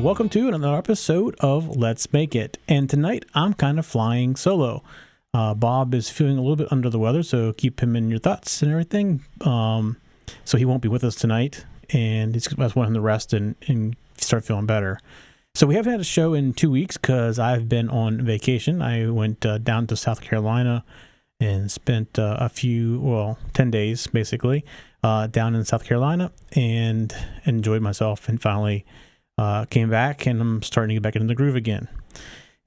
welcome to another episode of Let's Make It. And tonight I'm kind of flying solo. Bob is feeling a little bit under the weather, so keep him in your thoughts and everything. So he won't be with us tonight, and I just want him to rest and start feeling better. So we haven't had a show in 2 weeks because I've been on vacation. I went down to South Carolina and spent 10 days basically down in South Carolina and enjoyed myself, and finally came back, and I'm starting to get back into the groove again.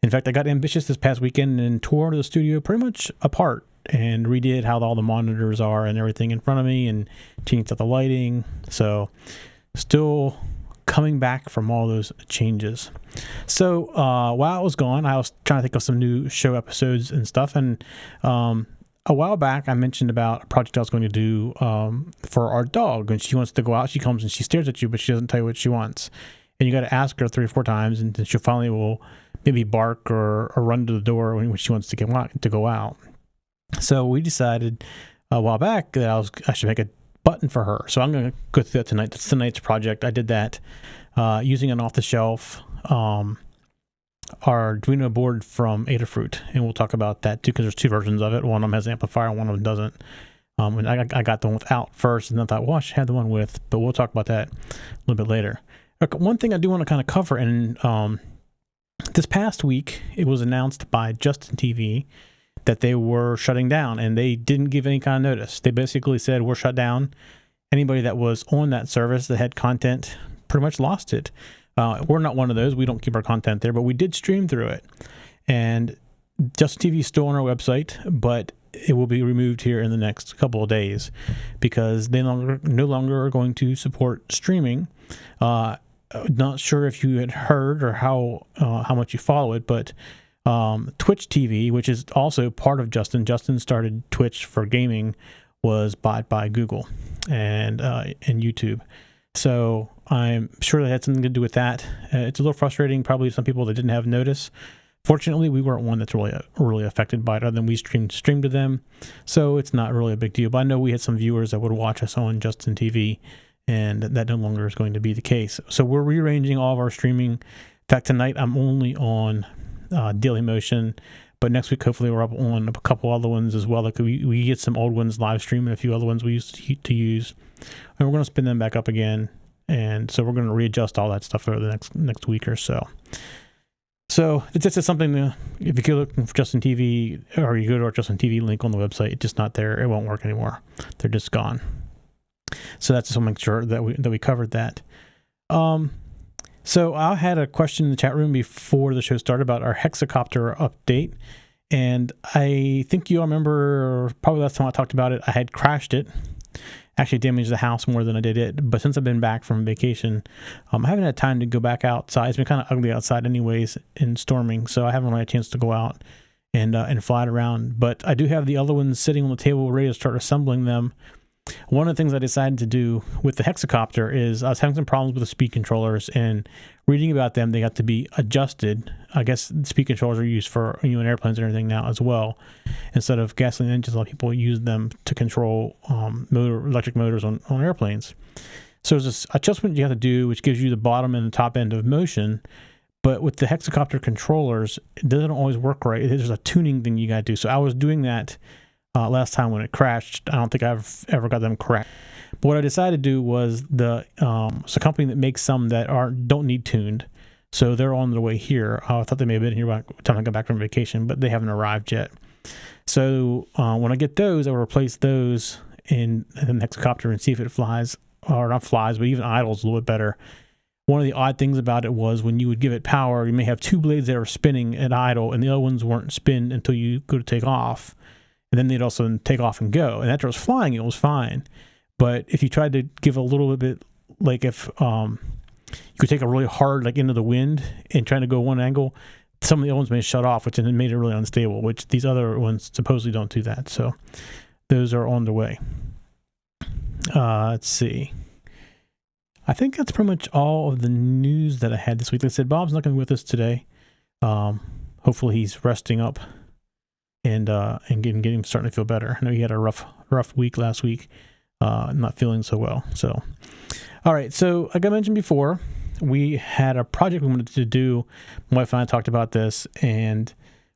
In fact, I got ambitious this past weekend and tore the studio pretty much apart and redid how all the monitors are and everything in front of me and changed out the lighting. So still coming back from all those changes. So while I was gone, I was trying to think of some new show episodes and stuff. And a while back, I mentioned about a project I was going to do for our dog. And she wants to go out. She comes and she stares at you, but she doesn't tell you what she wants. And you got to ask her 3 or 4 times, and then she finally will maybe bark or run to the door when she wants to go out. So we decided a while back that I should make a button for her. So I'm going to go through that tonight. That's tonight's project. I did that using an off-the-shelf arduino board from Adafruit, and we'll talk about that too because there's 2 versions of it. One of them has an amplifier, one of them doesn't. And I got the one without first, and then I thought, well, I should have the one with, but we'll talk about that a little bit later. Okay, one thing I do want to kind of cover, and this past week, it was announced by Justin TV that they were shutting down, and they didn't give any kind of notice. They basically said, we're shut down. Anybody that was on that service that had content pretty much lost it. We're not one of those. We don't keep our content there, but we did stream through it. And Justin TV is still on our website, but it will be removed here in the next couple of days because they no longer are going to support streaming. Not sure if you had heard or how much you follow it, but Twitch TV, which is also part of Justin started Twitch for gaming, was bought by Google and YouTube. So I'm sure that had something to do with that. It's a little frustrating, probably some people that didn't have notice. Fortunately, we weren't one that's really affected by it, other than we streamed to them, so it's not really a big deal. But I know we had some viewers that would watch us on Justin TV, and that no longer is going to be the case. So we're rearranging all of our streaming. In fact, tonight I'm only on Daily Motion, but next week hopefully we're up on a couple other ones as well. Like we get some old ones live stream and a few other ones we used to use, and we're going to spin them back up again. And so we're going to readjust all that stuff over the next week or so. So it's just something to, if you go looking for Justin TV, or you go to our Justin TV link on the website, it's just not there. It won't work anymore. They're just gone. So that's just to make sure that we covered that. So I had a question in the chat room before the show started about our hexacopter update, and I think you all remember probably last time I talked about it, I had crashed it. Actually damaged the house more than I did it. But since I've been back from vacation, I haven't had time to go back outside. It's been kind of ugly outside anyways in storming, so I haven't really had a chance to go out and fly it around. But I do have the other ones sitting on the table ready to start assembling them. One of the things I decided to do with the hexacopter is I was having some problems with the speed controllers, and reading about them, they got to be adjusted. I guess the speed controllers are used for in airplanes and everything now as well. Instead of gasoline engines, a lot of people use them to control electric motors on airplanes. So there's this adjustment you have to do, which gives you the bottom and the top end of motion. But with the hexacopter controllers, it doesn't always work right. There's a tuning thing you got to do. So I was doing that last time when it crashed. I don't think I've ever got them correct. But what I decided to do was it's a company that makes some that don't need tuned. So they're on their way here. I thought they may have been here by the time I got back from vacation, but they haven't arrived yet. So when I get those, I'll replace those in the hexacopter and see if it flies, or not flies, but even idles a little bit better. One of the odd things about it was when you would give it power, you may have 2 blades that are spinning at idle, and the other ones weren't spin until you go to take off. And then they'd also take off and go. And after it was flying, it was fine. But if you tried to give a little bit, like if you could take a really hard, like into the wind and trying to go one angle, some of the other ones may shut off, which made it really unstable, which these other ones supposedly don't do that. So those are on the way. Let's see. I think that's pretty much all of the news that I had this week. Like I said, Bob's not going to be with us today. Hopefully he's resting up and getting starting to feel better. I know he had a rough week last week, not feeling so well. So, all right. So like I mentioned before, we had a project we wanted to do. My wife and I talked about this, and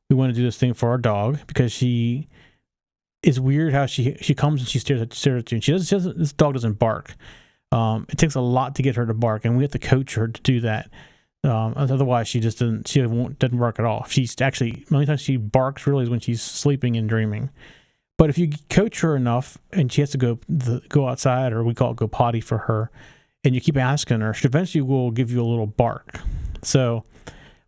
we want to do this thing for our dog because she is weird how she comes and she stares at you. And she doesn't. This dog doesn't bark. It takes a lot to get her to bark, and we have to coach her to do that. Otherwise, she just doesn't. She doesn't bark at all. She's actually the only time she barks really is when she's sleeping and dreaming. But if you coach her enough, and she has to go outside, or we call it go potty for her, and you keep asking her, she eventually will give you a little bark. So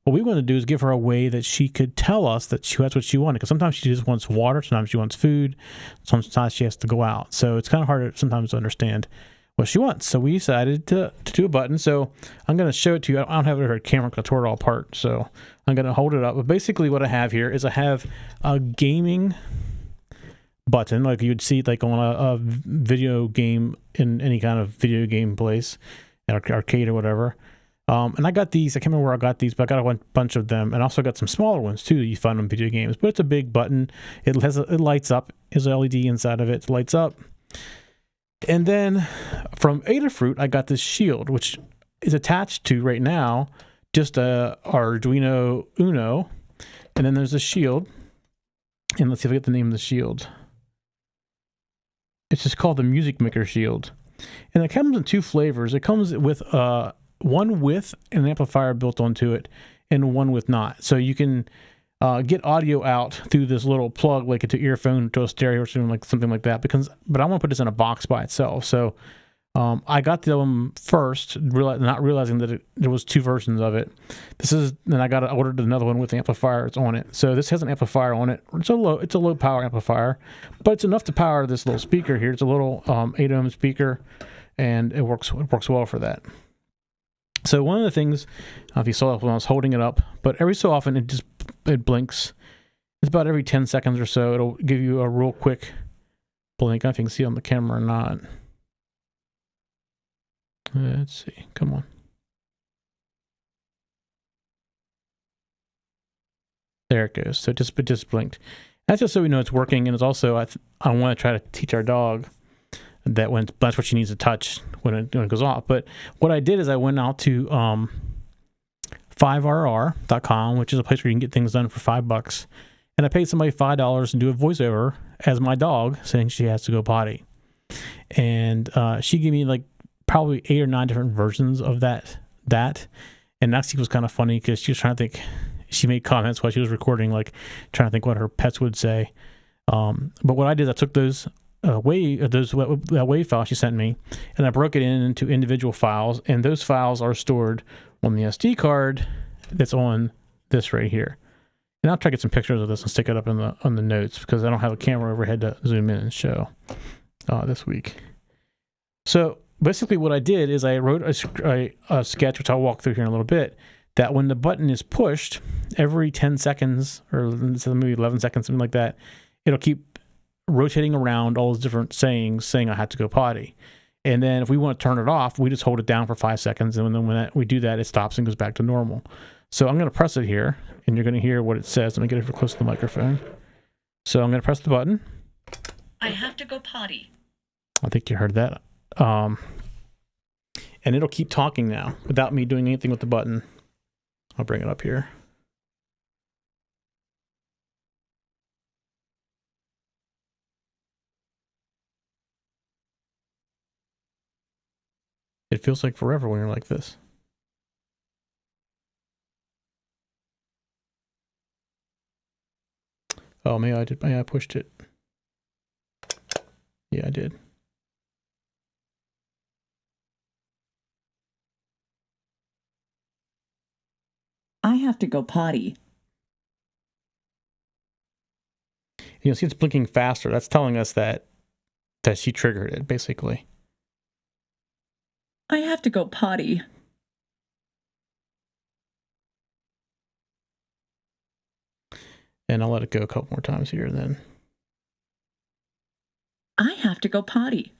what we want to do is give her a way that she could tell us that that's what she wanted. Because sometimes she just wants water, sometimes she wants food, sometimes she has to go out. So it's kind of hard sometimes to understand what she wants. So we decided to do a button. So I'm going to show it to you. I don't have it on camera because I tore it all apart. So I'm going to hold it up. But basically what I have here is I have a gaming button, like you'd see like on a video game in any kind of video game place, an arcade or whatever. And I got these. I can't remember where I got these, but I got a bunch of them, and also got some smaller ones too that you find on video games. But it's a big button. It lights up. There's an LED inside of it. It lights up. And then from Adafruit, I got this shield, which is attached to right now just a Arduino Uno, and then there's a shield. And let's see if I get the name of the shield. It's just called the Music Maker Shield. And it comes in two flavors. It comes with one with an amplifier built onto it and one with not. So you can get audio out through this little plug, like into earphone, to a stereo or something like that. But I want to put this in a box by itself. So I got them first, not realizing that there was two versions of it. Then I ordered another one with amplifiers on it. So this has an amplifier on it. It's a low power amplifier, but it's enough to power this little speaker here. It's a little 8 ohm speaker, and it works well for that. So one of the things, if you saw when I was holding it up, but every so often it blinks. It's about every 10 seconds or so. It'll give you a real quick blink. I don't know if you can see on the camera or not. Let's see. Come on. There it goes. So it just blinked. That's just so we know it's working, and it's also I want to try to teach our dog that that's what she needs to touch when it goes off. But what I did is I went out to 5rr.com, which is a place where you can get things done for $5, and I paid somebody $5 to do a voiceover as my dog saying she has to go potty, and she gave me like probably 8 or 9 different versions of that, and actually was kind of funny because she was trying to think. She made comments while she was recording, like trying to think what her pets would say. But what I did, I took that WAV file she sent me, and I broke it into individual files, and those files are stored on the SD card that's on this right here. And I'll try to get some pictures of this and stick it up on the notes because I don't have a camera overhead to zoom in and show this week. So basically what I did is I wrote a sketch, which I'll walk through here in a little bit, that when the button is pushed, every 10 seconds, or maybe 11 seconds, something like that, it'll keep rotating around all those different sayings saying I have to go potty. And then if we want to turn it off, we just hold it down for 5 seconds, and then when we do that, it stops and goes back to normal. So I'm going to press it here, and you're going to hear what it says. Let me get it close to the microphone. So I'm going to press the button. I have to go potty. I think you heard that. And it'll keep talking now without me doing anything with the button. I'll bring it up here. It feels like forever when you're like this. Oh, maybe I did. Yeah, I pushed it. Yeah, I did. I have to go potty. You see it's blinking faster. That's telling us that she triggered it, basically. I have to go potty. And I'll let it go a couple more times here then. I have to go potty.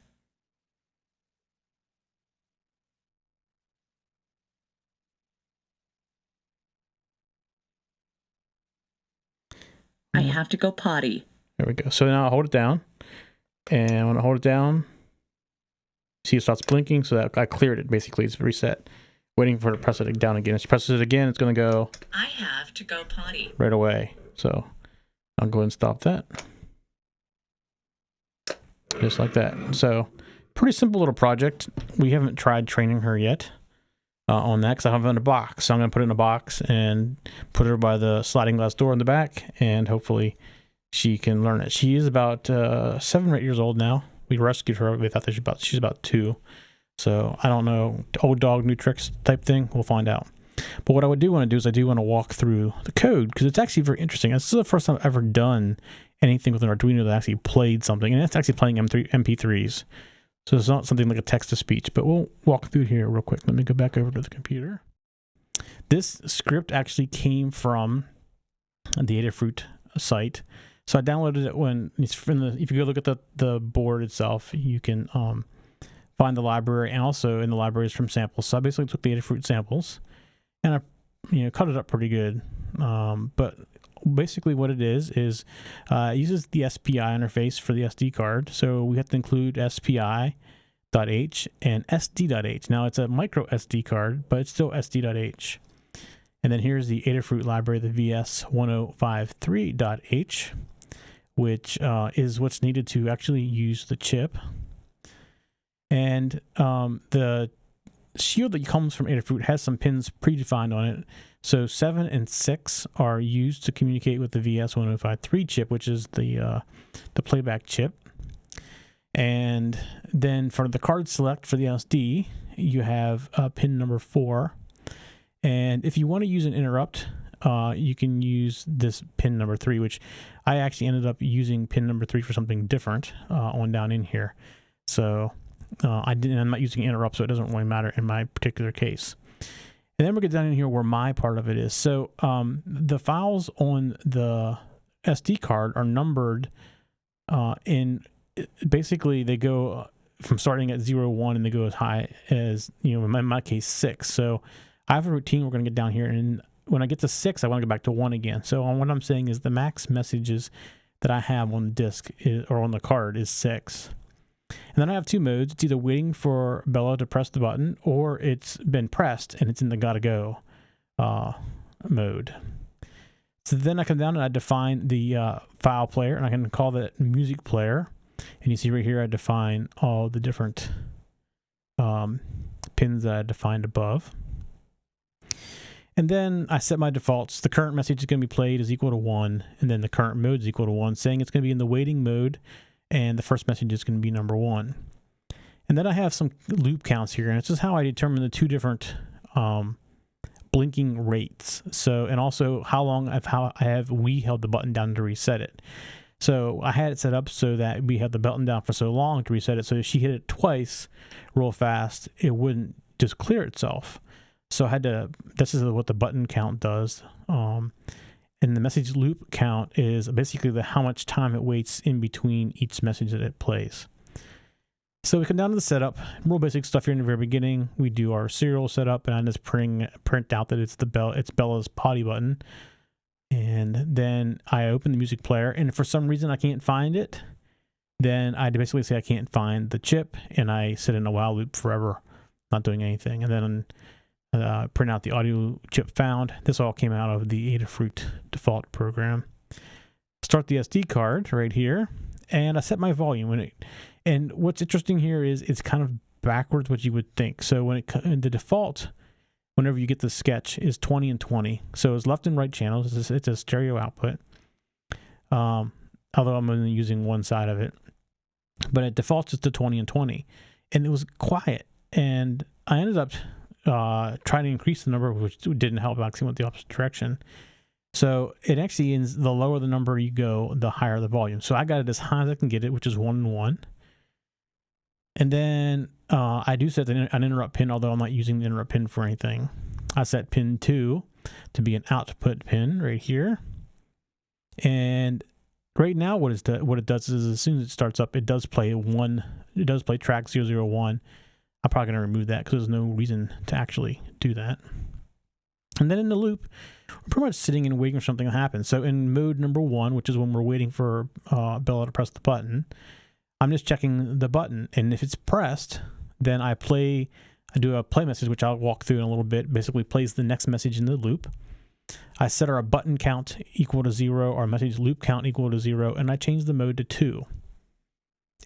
I have to go potty. There we go. So now I'll hold it down. And when I hold it down, see it starts blinking. So that I cleared it, basically. It's reset. waiting for her to press it down again. If she presses it again, it's going to go I have to go potty. right away. So I'll go ahead and stop that. Just like that. So pretty simple little project. We haven't tried training her yet on that because I have it in a box. So I'm going to put it in a box and put her by the sliding glass door in the back, and hopefully she can learn it. She is about 7 or 8 years old now. We rescued her. We thought that she's about 2. So I don't know, old dog, new tricks type thing. We'll find out. But what I do want to do is I do want to walk through the code because it's actually very interesting. This is the first time I've ever done anything with an Arduino that actually played something, and it's actually playing MP3s. So it's not something like a text-to-speech, but we'll walk through here real quick. Let me go back over to the computer. This script actually came from the Adafruit site. So I downloaded it when it's from the, if you go look at the board itself, you can find the library, and also in the library is from samples. So I basically took the Adafruit samples and I cut it up pretty good. But basically what it is it uses the SPI interface for the SD card. So we have to include SPI.h and SD.h. Now it's a micro SD card, but it's still SD.h. And then here's the Adafruit library, the VS1053.h, which is what's needed to actually use the chip. And the shield that comes from Adafruit has some pins predefined on it. So 7 and 6 are used to communicate with the VS1053 chip, which is the playback chip. And then for the card select for the SD, you have pin number 4. And if you want to use an interrupt, you can use this pin number 3, which I actually ended up using pin number 3 for something different on down in here. So I'm not using interrupt, so it doesn't really matter in my particular case. And then we'll get down in here where my part of it is. So the files on the SD card are numbered basically they go from starting at 0, 1, and they go as high as, in my case, 6. So I have a routine we're going to get down here, and when I get to 6, I want to go back to 1 again. So what I'm saying is the max messages that I have on the disk or on the card is 6. And then I have 2 modes. It's either waiting for Bella to press the button, or it's been pressed and it's in the gotta go mode. So then I come down and I define the file player, and I can call that music player. And you see right here I define all the different pins that I defined above. And then I set my defaults. The current message is going to be played is equal to 1, and then the current mode is equal to 1, saying it's going to be in the waiting mode, and the first message is going to be number 1. And then I have some loop counts here, and it's just how I determine the 2 different blinking rates. So, and also how long we held the button down to reset it. So I had it set up so that we had the button down for so long to reset it. So if she hit it twice real fast, it wouldn't just clear itself. So I had to, this is what the button count does. And the message loop count is basically how much time it waits in between each message that it plays. So we come down to the setup, real basic stuff here in the very beginning. We do our serial setup, and I just print out that it's Bella's potty button. And then I open the music player, and if for some reason I can't find it, then I basically say I can't find the chip, and I sit in a while loop forever, not doing anything. And then print out the audio chip found. This all came out of the Adafruit default program. Start the SD card right here, and I set my volume. And what's interesting here is it's kind of backwards what you would think. So the default, whenever you get the sketch, is 20 and 20. So it's left and right channels. It's a stereo output. Although I'm only using one side of it. But it defaults to 20 and 20. And it was quiet. And I ended up trying to increase the number, which didn't help. I actually went the opposite direction. So it actually is the lower the number you go, the higher the volume. So I got it as high as I can get it, which is 1 and 1. And then I do set an interrupt pin, although I'm not using the interrupt pin for anything. I set pin 2 to be an output pin right here. And right now what it does is as soon as it starts up, it does play track 001. I'm probably going to remove that because there's no reason to actually do that. And then in the loop, we're pretty much sitting and waiting for something to happen. So in mode number 1, which is when we're waiting for Bella to press the button, I'm just checking the button. And if it's pressed, then I play I do a play message, which I'll walk through in a little bit. Basically plays the next message in the loop. I set our button count equal to 0, our message loop count equal to 0, and I change the mode to 2.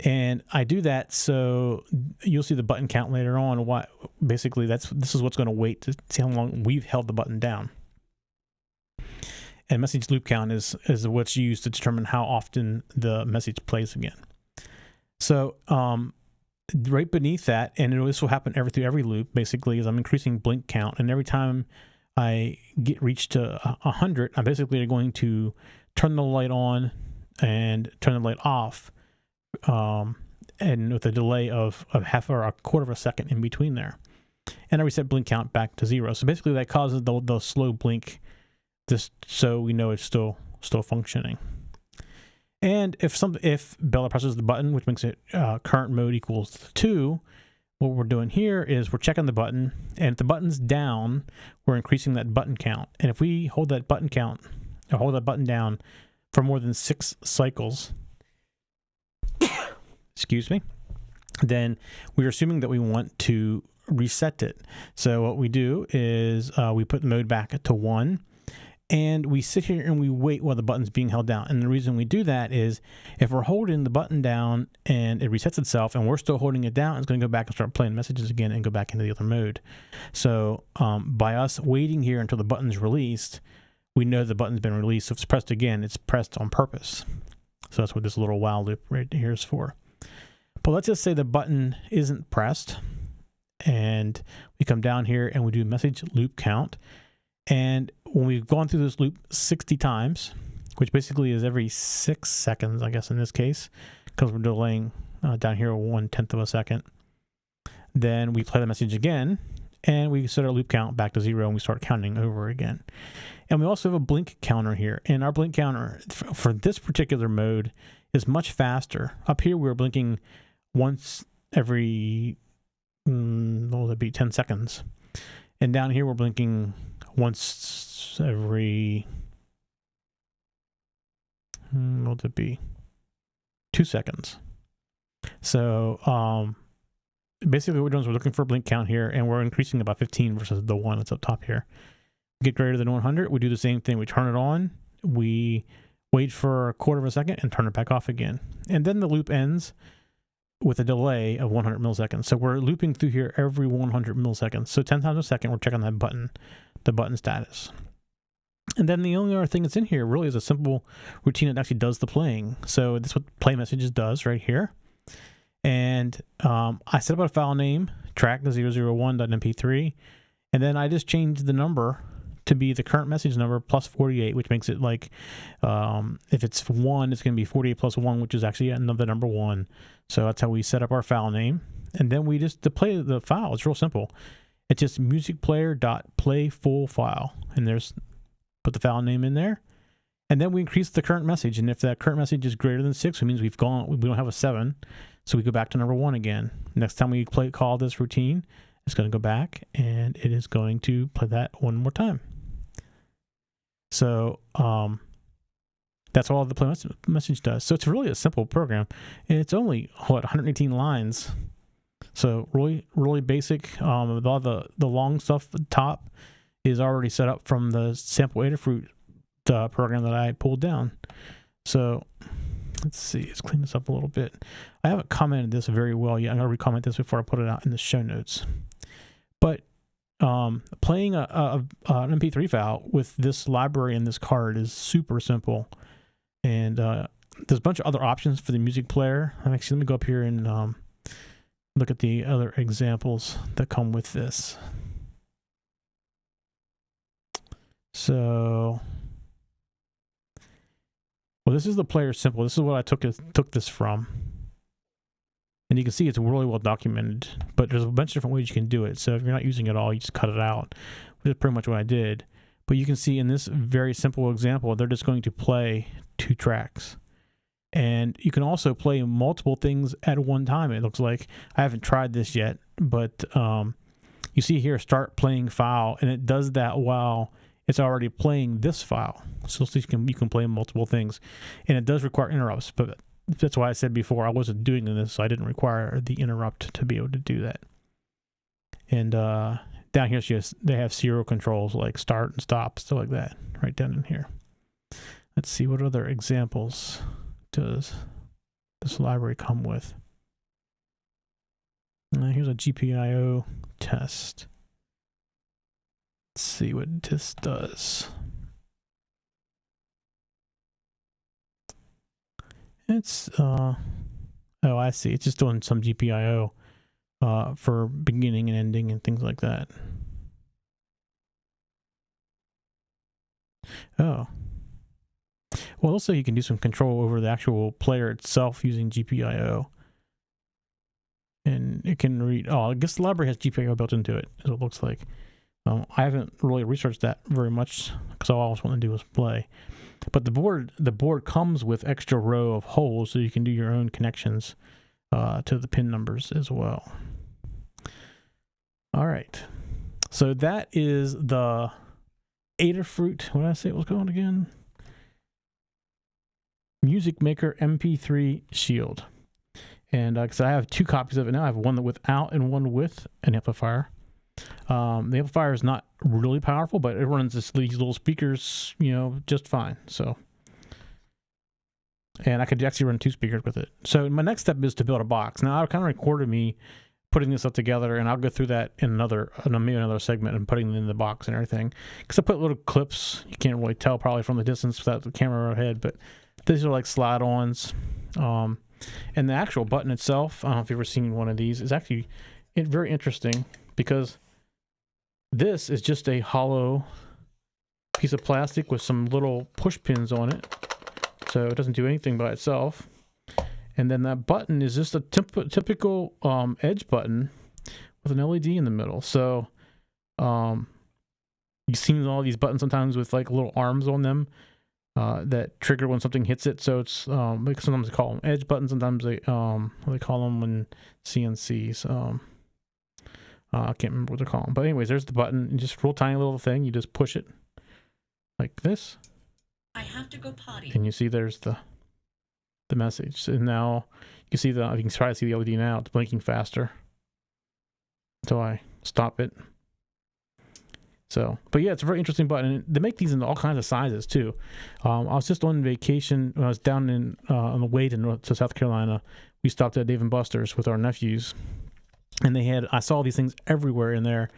And I do that so you'll see the button count later on. Why? Basically, this is what's going to wait to see how long we've held the button down. And message loop count is what's used to determine how often the message plays again. So right beneath that, and this will happen through every loop, basically, is I'm increasing blink count. And every time I reach to 100, I'm basically going to turn the light on and turn the light off, and with a delay of half or a quarter of a second in between there. And I reset blink count back to 0. So basically that causes the slow blink, just so we know it's still functioning. And if Bella presses the button, which makes it current mode equals 2, what we're doing here is we're checking the button, and if the button's down, we're increasing that button count. And if we hold that button count, or hold that button down for more than 6 cycles, excuse me, then we're assuming that we want to reset it. So what we do is we put the mode back to 1, and we sit here and we wait while the button's being held down. And the reason we do that is if we're holding the button down and it resets itself and we're still holding it down, it's going to go back and start playing messages again and go back into the other mode. So by us waiting here until the button's released, we know the button's been released. So if it's pressed again, it's pressed on purpose. So that's what this little while loop right here is for. But let's just say the button isn't pressed, and we come down here and we do message loop count. And when we've gone through this loop 60 times, which basically is every 6 seconds, I guess in this case, because we're delaying down here 1/10 of a second, then we play the message again, and we set our loop count back to 0, and we start counting over again. And we also have a blink counter here, and our blink counter for this particular mode is much faster. Up here, we're blinking once every, what would it be, 10 seconds. And down here, we're blinking once every, what would it be, 2 seconds. So basically what we're doing is we're looking for a blink count here, and we're increasing about 15 versus the 1 that's up top here. Get greater than 100, we do the same thing. We turn it on, we wait for a quarter of a second, and turn it back off again. And then the loop ends with a delay of 100 milliseconds. So we're looping through here every 100 milliseconds. So 10 times a second, we're checking that button, the button status. And then the only other thing that's in here really is a simple routine that actually does the playing. So this is what play messages does right here. And I set up a file name, track001.mp3, and then I just changed the number to be the current message number plus 48, which makes it like, if it's 1, it's going to be 48 plus 1, which is actually another number 1. So that's how we set up our file name. And then we just, to play the file, it's real simple. It's just musicplayer.play full file. And there's, put the file name in there. And then we increase the current message. And if that current message is greater than 6, it means we don't have a 7. So we go back to number 1 again. Next time we call this routine, it's going to go back and it is going to play that one more time. So that's all the play message does. So it's really a simple program, and it's only 118 lines. So really basic. With all the long stuff at the top is already set up from the sample Adafruit program that I pulled down. So let's see. Let's clean this up a little bit. I haven't commented this very well yet. I'm gonna recomment this before I put it out in the show notes. But playing an MP3 file with this library and this card is super simple. And there's a bunch of other options for the music player. Actually, let me go up here and look at the other examples that come with this. So, well, this is the player simple. This is what I took this from. And you can see it's really well documented, but there's a bunch of different ways you can do it. So if you're not using it all, you just cut it out, which is pretty much what I did. But you can see in this very simple example, they're just going to play 2 tracks. And you can also play multiple things at one time. It looks like, I haven't tried this yet, but you see here, start playing file, and it does that while it's already playing this file. So you can play multiple things. And it does require interrupts, but that's why I said before I wasn't doing this, so I didn't require the interrupt to be able to do that. And down here, they have serial controls like start and stop, stuff like that, right down in here. Let's see, what other examples does this library come with? Here's a GPIO test. Let's see what this does. It's, oh, I see. It's just doing some GPIO for beginning and ending and things like that. Oh. Well, also you can do some control over the actual player itself using GPIO. And it can read, I guess the library has GPIO built into it, as it looks like. I haven't really researched that very much because all I always want to do is play. But the board comes with extra row of holes so you can do your own connections to the pin numbers as well. All right. So that is the Adafruit. What did I say it was called again? Music Maker MP3 Shield. And because I have 2 copies of it now, I have one without and one with an amplifier. The amplifier is not really powerful, but it runs these little speakers, just fine. So, and I could actually run 2 speakers with it. So my next step is to build a box. Now I kind of recorded me putting this up together, and I'll go through that in maybe another segment and putting it in the box and everything. Because I put little clips. You can't really tell probably from the distance without the camera ahead, but these are like slide-ons. And the actual button itself, I don't know if you've ever seen one of these, is actually very interesting because this is just a hollow piece of plastic with some little push pins on it. So it doesn't do anything by itself. And then that button is just a typical edge button with an LED in the middle. So you've seen all these buttons sometimes with like little arms on them that trigger when something hits it. So it's sometimes they call them edge buttons. Sometimes they call them when CNCs. I can't remember what they're called. But anyways, there's the button. Just real tiny little thing. You just push it like this. I have to go potty. And you see there's the message. And now you can try to see the LED now. It's blinking faster until I stop it. So, but yeah, it's a very interesting button. They make these in all kinds of sizes too. I was just on vacation when I was down on the way to South Carolina. We stopped at Dave & Buster's with our nephews, and I saw these things everywhere in there.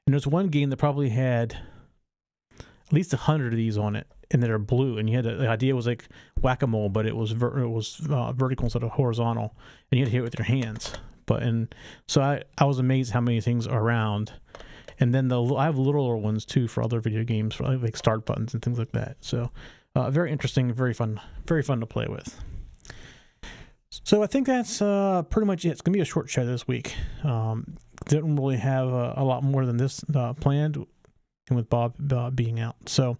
And there's one game that probably had at least 100 of these on it, and they're blue. And the idea was like whack-a-mole, but it was vertical instead of horizontal, and you had to hit it with your hands. So I was amazed how many things are around. And then I have littler ones too for other video games, for like start buttons and things like that. So very interesting, very fun to play with. So I think that's pretty much it. It's gonna be a short show this week. Didn't really have a lot more than this planned, and with Bob being out, so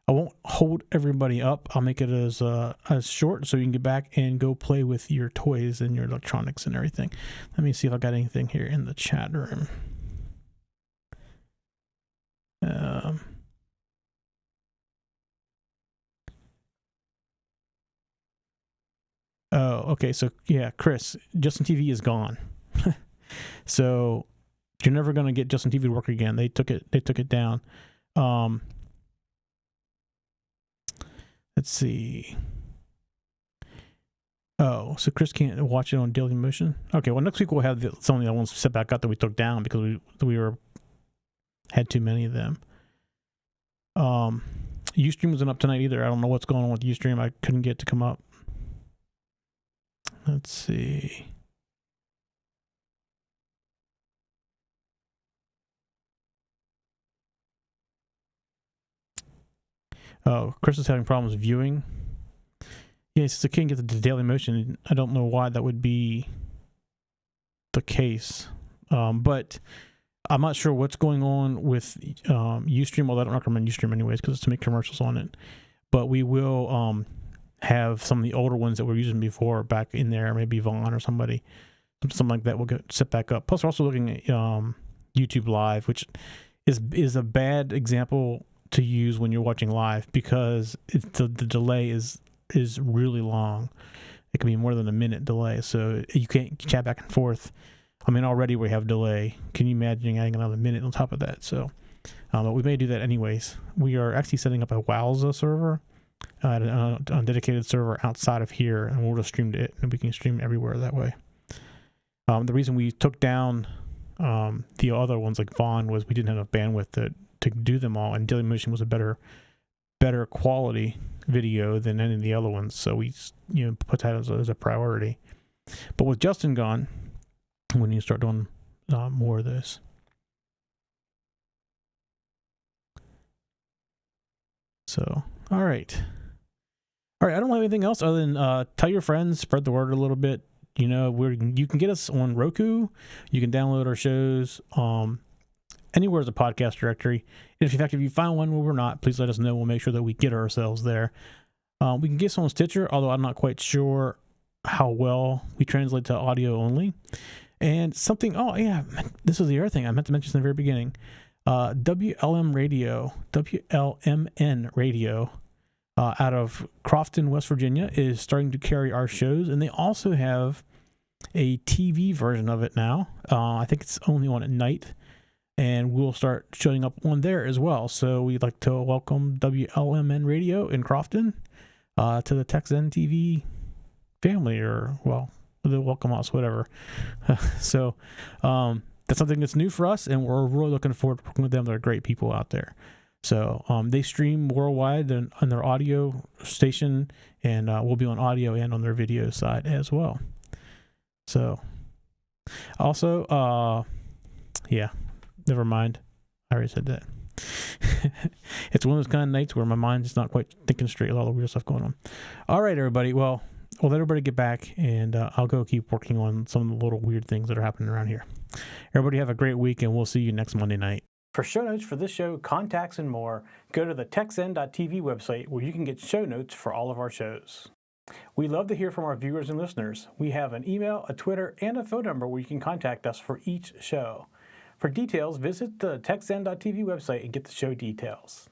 I won't hold everybody up. I'll make it as short so you can get back and go play with your toys and your electronics and everything. Let me see if I got anything here in the chat room. Okay. So yeah, Chris, Justin TV is gone. So you're never going to get Justin TV to work again. They took it down. Let's see. Oh, so Chris can't watch it on Daily Motion. Okay. Well, next week we'll have some of the other ones set back up that we took down because we had too many of them. Ustream wasn't up tonight either. I don't know what's going on with Ustream. I couldn't get it to come up. Let's see. Oh, Chris is having problems viewing. Yeah, since I can't get the Daily Motion, I don't know why that would be the case. But I'm not sure what's going on with Ustream, although I don't recommend Ustream anyways because it's to make commercials on it. But we will have some of the older ones that we're using before back in there, maybe Vaughn or something like that will get set back up. Plus, we're also looking at YouTube Live, which is a bad example to use when you're watching live because the delay is really long. It can be more than a minute delay, so you can't chat back and forth I mean, already we have delay. Can you imagine adding another minute on top of that? So, but we may do that anyways. We are actually setting up a Wowza server, a dedicated server outside of here, and we'll just stream to it, and we can stream everywhere that way. The reason we took down the other ones like Vaughn was we didn't have enough bandwidth to do them all, and Dailymotion was a better quality video than any of the other ones, so we put that as a priority. But with Justin gone, we need to start doing more of this. So, all right. I don't have anything else other than tell your friends, spread the word a little bit. You can get us on Roku. You can download our shows anywhere as a podcast directory. And if you find one where we're not, please let us know. We'll make sure that we get ourselves there. We can get us on Stitcher, although I'm not quite sure how well we translate to audio only. And something, this is the other thing I meant to mention in the very beginning. WLMN Radio out of Crofton, West Virginia is starting to carry our shows, and they also have a TV version of it now. I think it's only on at night, and we'll start showing up on there as well. So we'd like to welcome WLMN Radio in Crofton to the TechZen TV family, or, well, the welcome us, whatever. So that's something that's new for us, and we're really looking forward to working with them. They're great people out there. So they stream worldwide on their audio station, and we'll be on audio and on their video side as well. So also, never mind. I already said that. It's one of those kind of nights where my mind's just not quite thinking straight with all the weird stuff going on. All right, everybody. Well, we'll let everybody get back, and I'll go keep working on some of the little weird things that are happening around here. Everybody have a great week, and we'll see you next Monday night. For show notes for this show, contacts, and more, go to the techzen.tv website where you can get show notes for all of our shows. We love to hear from our viewers and listeners. We have an email, a Twitter, and a phone number where you can contact us for each show. For details, visit the techzen.tv website and get the show details.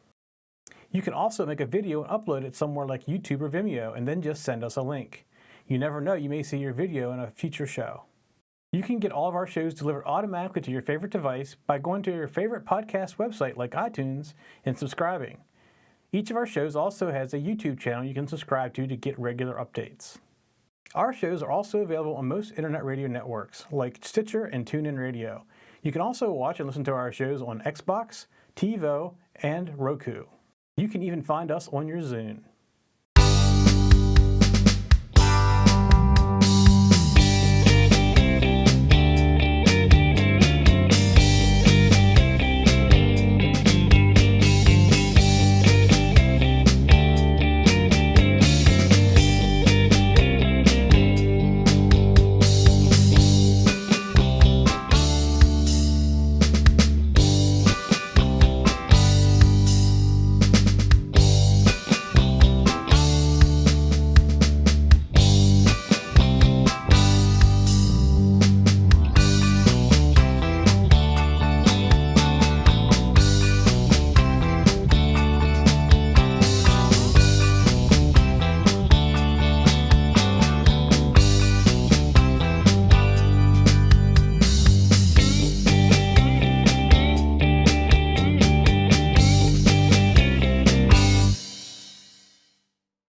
You can also make a video and upload it somewhere like YouTube or Vimeo, and then just send us a link. You never know, you may see your video in a future show. You can get all of our shows delivered automatically to your favorite device by going to your favorite podcast website like iTunes and subscribing. Each of our shows also has a YouTube channel you can subscribe to get regular updates. Our shows are also available on most internet radio networks like Stitcher and TuneIn Radio. You can also watch and listen to our shows on Xbox, TiVo, and Roku. You can even find us on your Zune.